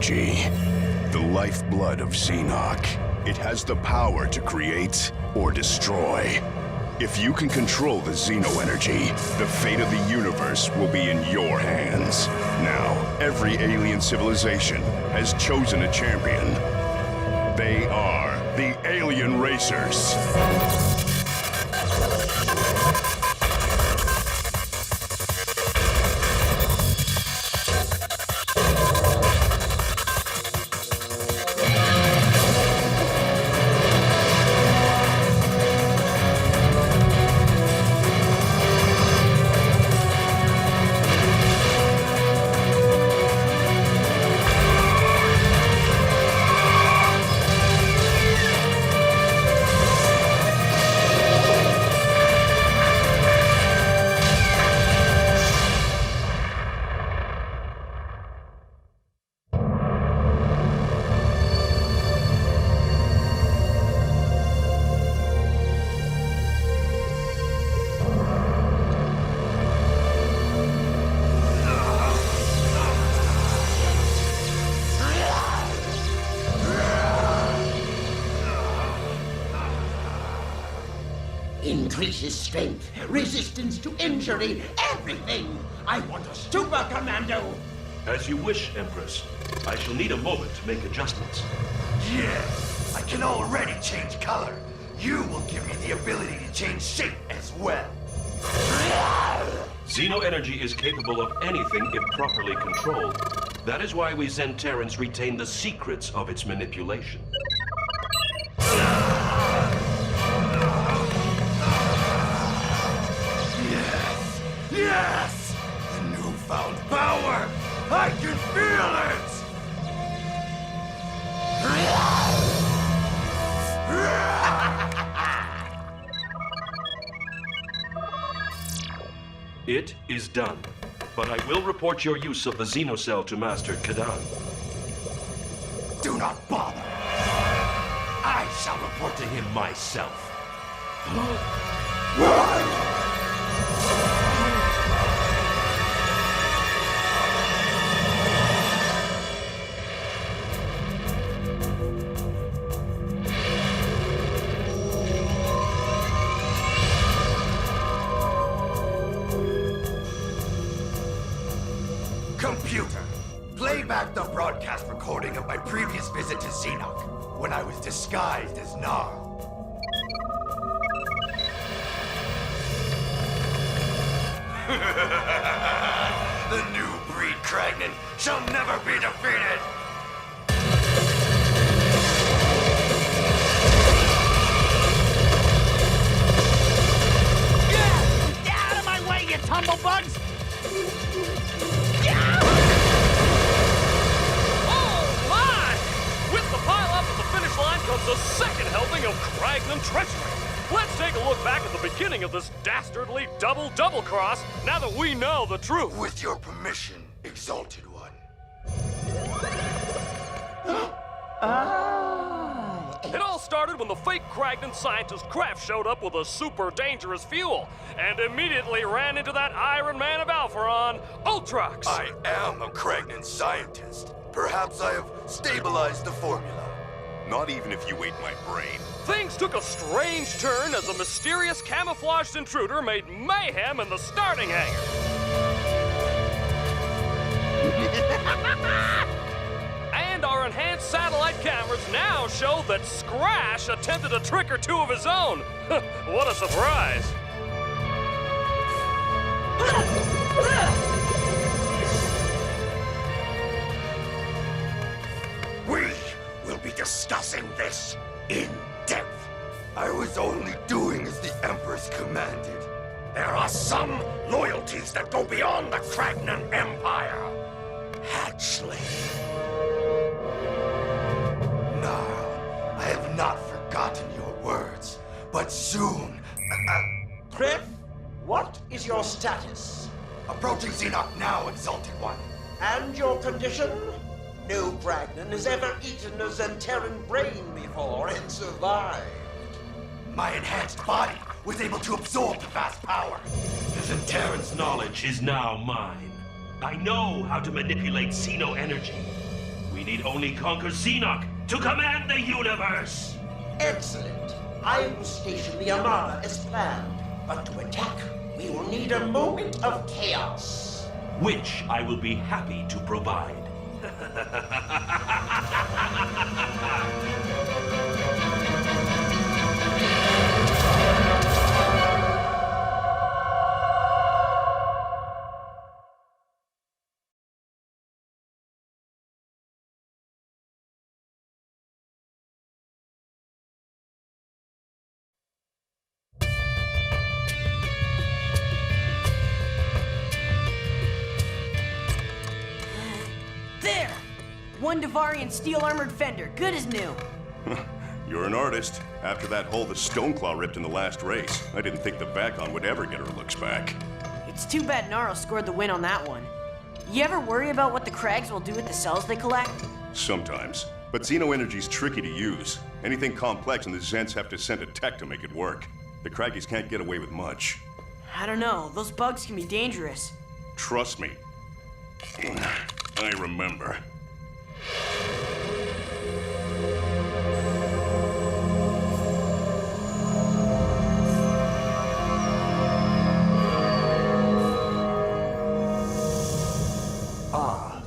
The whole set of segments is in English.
Xeno-energy, the lifeblood of Xenoc. It has the power to create or destroy. If you can control the Xeno-energy, the fate of the universe will be in your hands. Now, every alien civilization has chosen a champion. They are the Alien Racers. Increases strength, resistance to injury, everything! I want a super commando! As you wish, Empress. I shall need a moment to make adjustments. Yes, I can already change color. You will give me the ability to change shape as well. Xeno-energy is capable of anything if properly controlled. That is why we Zenterrans retain the secrets of its manipulation. Yes! The newfound power! I can feel it! It is done. But I will report your use of the Xeno-cell to Master Kragnan. Do not bother. I shall report to him myself. Computer, play back the broadcast recording of my previous visit to Xenoc, when I was disguised as Gnarl. The new breed Kragnan shall never be defeated! Get out of my way, you tumblebugs! Oh my! With the pile-up at the finish line comes a second helping of Kragnan treachery. Let's take a look back at the beginning of this dastardly double cross now that we know the truth. With your permission, Exalted One. It all started when the fake Kragnan scientist Kreff showed up with a super dangerous fuel and immediately ran into that Iron Man of Alpharon, Ultrax. I am a Kragnan scientist. Perhaps I have stabilized the formula. Not even if you ate my brain. Things took a strange turn as a mysterious camouflaged intruder made mayhem in the starting hangar. And our enhanced satellite cameras now show that Scrash attempted a trick or two of his own. What a surprise. We will be discussing this in depth. I was only doing as the Empress commanded. There are some loyalties that go beyond the Kragnan Empire. Hatchling. Gnarl, I have not forgotten your words, but soon... Kreff, what is your status? Approaching Xenoc now, Exalted One. And your condition? No Kragnan has ever eaten a Zenterran brain before and survived. My enhanced body was able to absorb the vast power. The Zenterran's knowledge is now mine. I know how to manipulate Xeno-energy. We We need only conquer Xenoc to command the universe! Excellent. I will station the Armada as planned. But to attack, we will need a moment of chaos. Which I will be happy to provide. There! One Devarian steel-armored fender, good as new. You're an artist. After that hole the Stoneclaw ripped in the last race, I didn't think the Vacon would ever get her looks back. It's too bad Gnarl scored the win on that one. You ever worry about what the Krags will do with the cells they collect? Sometimes. But Xeno-energy's tricky to use. Anything complex and the Zents have to send a tech to make it work. The Kraggies can't get away with much. I don't know, those bugs can be dangerous. Trust me. I remember.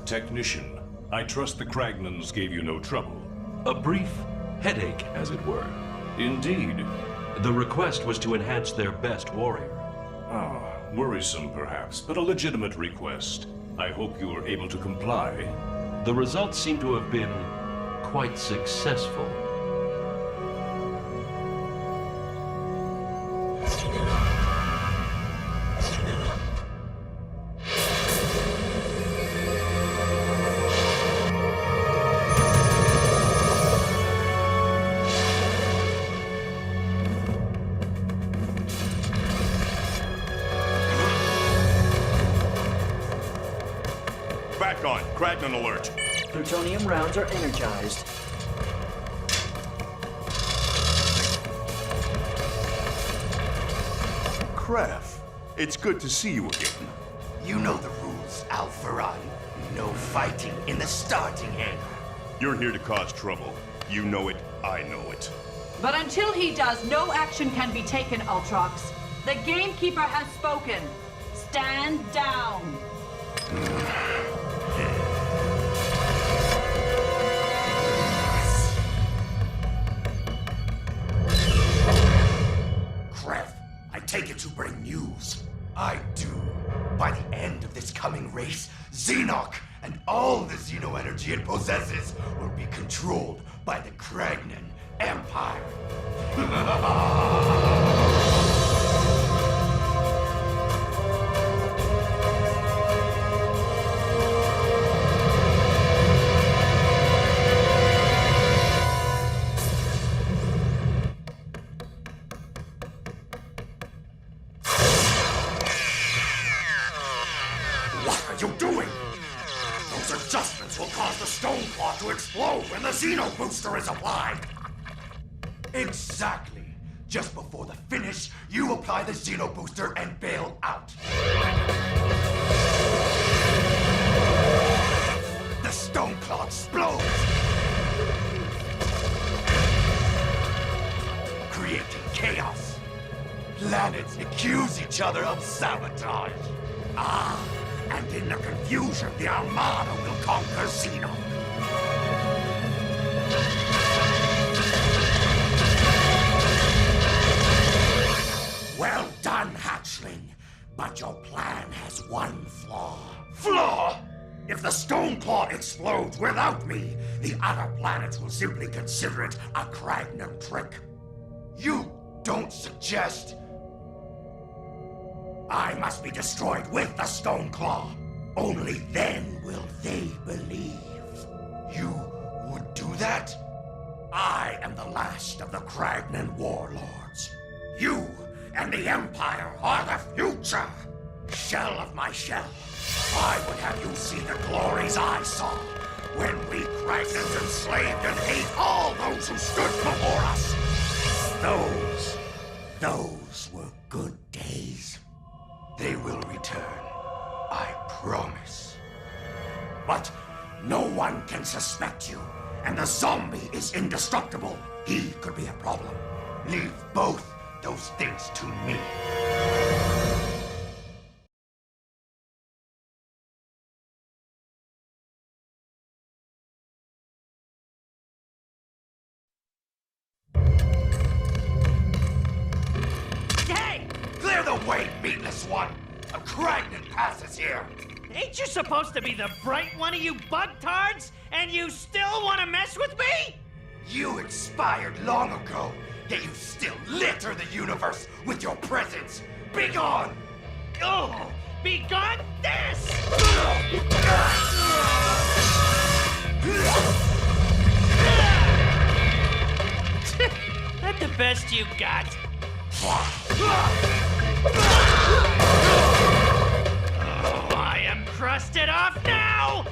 Technician, I trust the Kragnans gave you no trouble. A brief headache, as it were. Indeed. The request was to enhance their best warrior. Worrisome perhaps, but a legitimate request. I hope you were able to comply. The results seem to have been quite successful. Back on. Kragnan alert. Plutonium rounds are energized. Kreff, it's good to see you again. You know the rules, Alpharon. No fighting in the starting hangar. You're here to cause trouble. You know it, I know it. But until he does, no action can be taken, Ultrox. The Gamekeeper has spoken. Stand down. Kreff, I take it to bring news. I do. By the end of this coming race, Xenoc and all the Xeno-energy it possesses will be controlled by the Kragnan Empire. What are you doing? Those adjustments will cause the Stoneclaw to explode when the Xeno booster is applied. Exactly. Just before the finish, you apply the Xeno booster and bail out. The Stoneclaw explodes, creating chaos. Planets accuse each other of sabotage. And in the confusion, the Armada will conquer Xeno. Well done, hatchling. But your plan has one flaw. Flaw? If the Stoneclaw explodes without me, the other planets will simply consider it a Kragnan trick. You don't suggest I must be destroyed with the Stoneclaw. Only then will they believe. You would do that? I am the last of the Kragnan warlords. You and the Empire are the future. Shell of my shell, I would have you see the glories I saw when we Kragnans enslaved and ate all those who stood before us. Those were good days. They will return, I promise. But no one one can suspect you, and the zombie is indestructible. He could be a problem. Leave both those things to me. Hey! Clear the way, meatless one! A Kragnan passes here! Ain't you supposed to be the bright one of you bugtards? And you still want to mess with me? You expired long ago, yet you still litter the universe with your presence! Begone! Oh, begone this! That the best you got? Oh, I am crusted off now!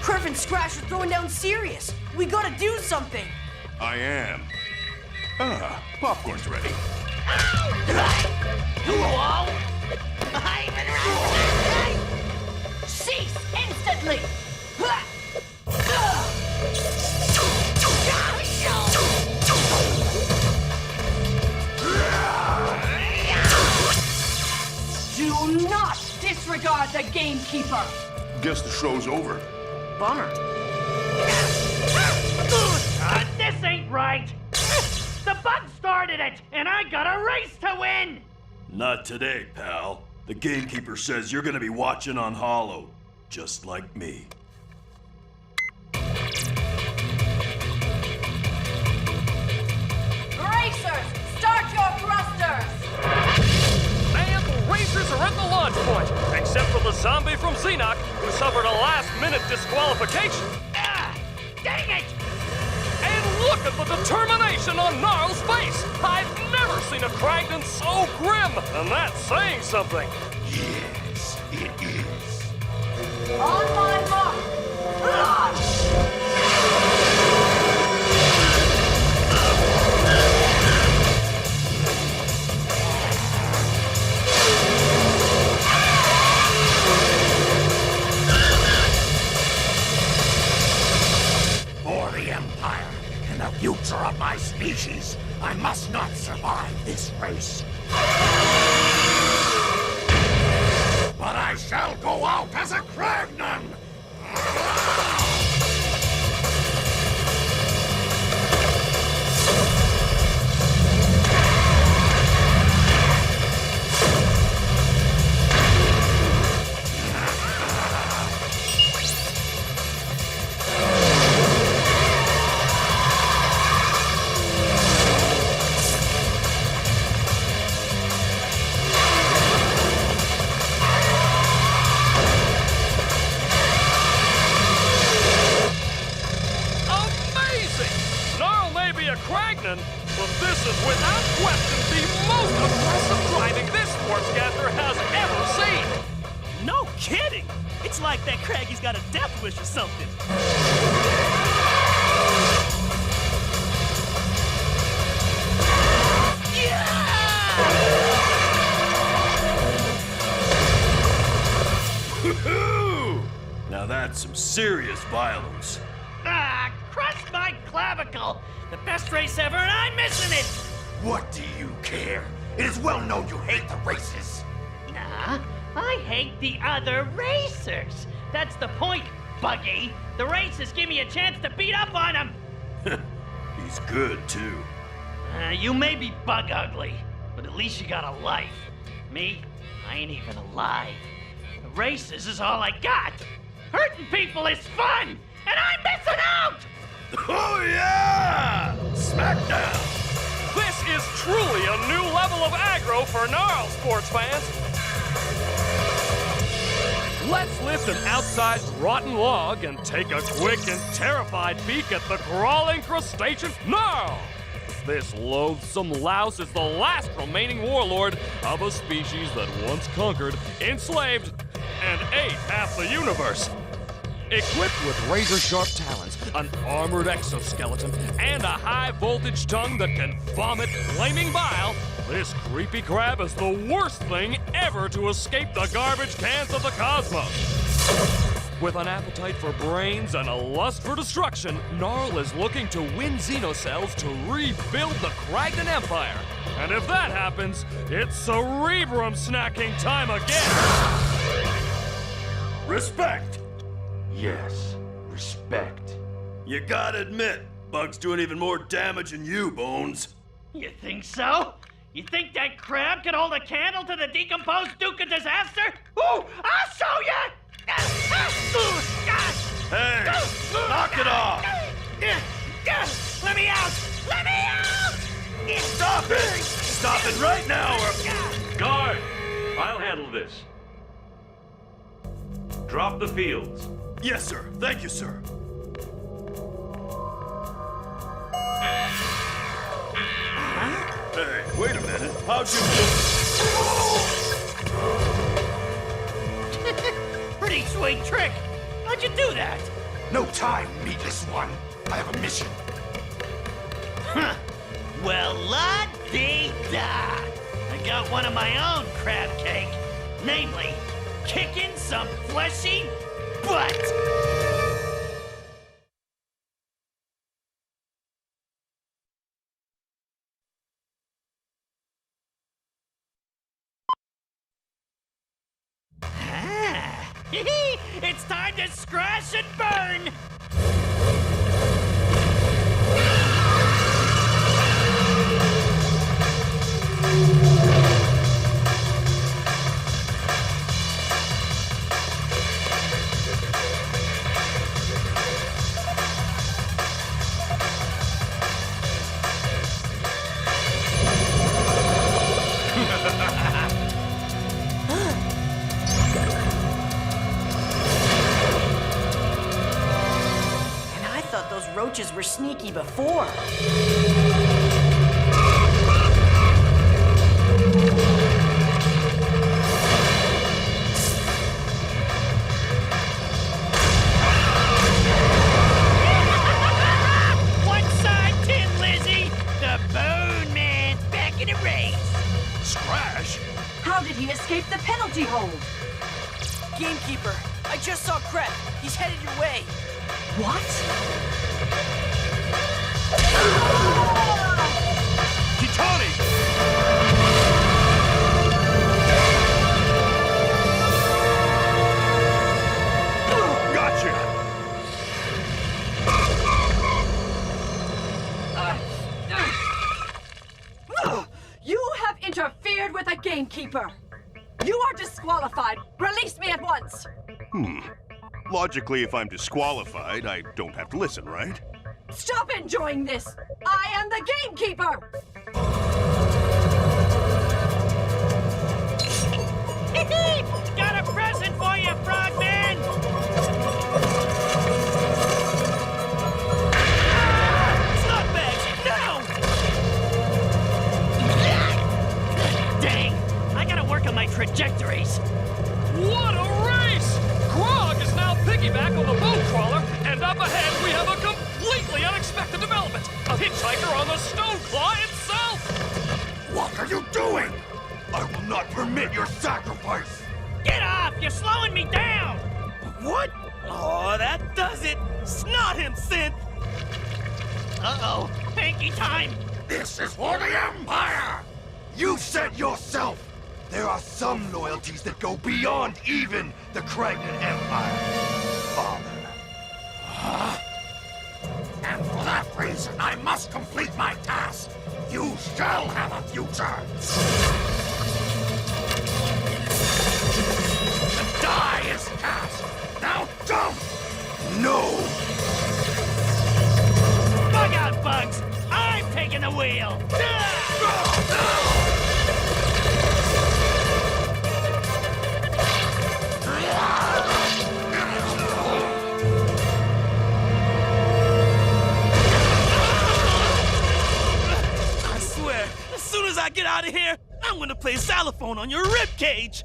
Kreff and Scratch are throwing down serious. We gotta do something. I am. Ah, popcorn's ready. Whoa! I'm in Cease instantly! Do not disregard the gamekeeper! Guess the show's over. Bummer. This ain't right! The bug started it, and I got a race to win! Not today, pal. The gamekeeper says you're gonna be watching on Hollow, just like me. Racers, start your thrusters! And the racers are at the launch point, except for the zombie from Xenoc, who suffered a last-minute disqualification. Ah! Dang it! And look at the determination on Gnarl's face! I've never seen a Kragnan so grim, and that's saying something. Yes, it is. On my mark, launch! For the Empire and the future of my species, I must not survive this race. But I shall go out as a Kragnan! Kragnan, but this is without question the most aggressive driving this sportscaster has ever seen. No kidding! It's like that Craggy's got a death wish or something. Woohoo! Now that's some serious violence. Ah, crushed my clavicle! The best race ever, and I'm missing it! What do you care? It is well known you hate the races. Nah, I hate the other racers. That's the point, Buggy. The races give me a chance to beat up on them. He's good, too. You may be bug ugly, but at least you got a life. Me, I ain't even alive. The races is all I got. Hurting people is fun, and I'm missing out! Oh, yeah! Smackdown! This is truly a new level of aggro for Gnarl, sports fans. Let's lift an outsized rotten log and take a quick and terrified peek at the crawling crustacean Gnarl. This loathsome louse is the last remaining warlord of a species that once conquered, enslaved, and ate half the universe. Equipped with razor-sharp talons, an armored exoskeleton, and a high-voltage tongue that can vomit flaming bile, this creepy crab is the worst thing ever to escape the garbage cans of the cosmos. With an appetite for brains and a lust for destruction, Gnarl is looking to win Xeno-cells to rebuild the Kragnan Empire. And if that happens, it's cerebrum snacking time again! Respect! Yes, respect. You gotta admit, Bug's doing even more damage than you, Bones. You think so? You think that crab could hold a candle to the decomposed Duke of Disaster? Ooh, I'll show ya! Hey, knock it off! Let me out! Let me out! Stop it! Stop it right now, or... Guard! I'll handle this. Drop the fields. Yes, sir. Thank you, sir. Hey, wait a minute. How'd you... Pretty sweet trick. How'd you do that? No time, meatless one. I have a mission. Huh. Well, la-dee-da. I got one of my own crab cake. Namely, kicking some fleshy butt. It's time to scratch and burn! Roaches were sneaky before. One side, Tin Lizzie! The Bone Man's back in the race! Scratch? How did he escape the penalty hold? Gamekeeper, I just saw Kreff. He's headed your way. What? Kitani! Gotcha! You have interfered with a gamekeeper. You are disqualified. Release me at once. Logically, if I'm disqualified, I don't have to listen, right? Stop enjoying this. I am the gamekeeper. Got a present for you, Frogman! Slugbags, no! Dang, I gotta work on my trajectories. What a race! Krog is now piggyback on the boat crawler, and up ahead we have a completely unexpected development. A hitchhiker on the stone claw itself! What are you doing? I will not permit your sacrifice! Get off! You're slowing me down! What? Oh, that does it! Snot him, Synth! Uh-oh, hanky time! This is for the Empire! You said yourself! There are some loyalties that go beyond even the Kragnan Empire, Father. And for that reason, I must complete my task. You shall have a future. The die is cast. Now jump! No! Bug out, Bugs! I'm taking the wheel! I swear, as soon as I get out of here, I'm gonna play xylophone on your ribcage!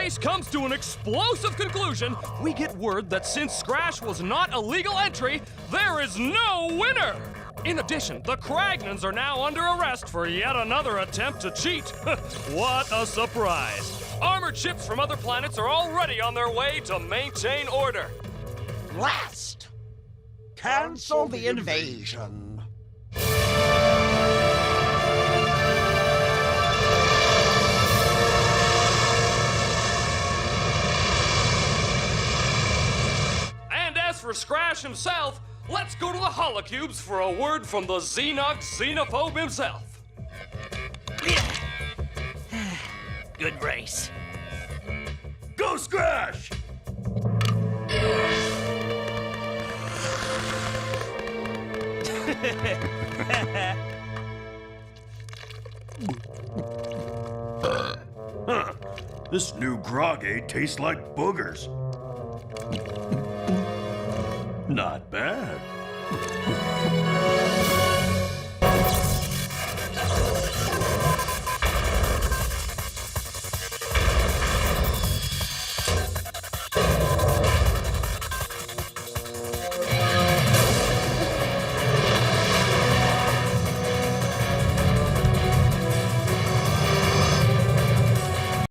race comes to an explosive conclusion, we get word that since Scratch was not a legal entry, there is no winner! In addition, the Kragnans are now under arrest for yet another attempt to cheat. What a surprise! Armored ships from other planets are already on their way to maintain order. Blast! Cancel the invasion. And as for Scratch himself, let's go to the Holocubes for a word from the Xenoc xenophobe himself. Good race. Go, Scratch! Huh. This new grog tastes like boogers. Not bad.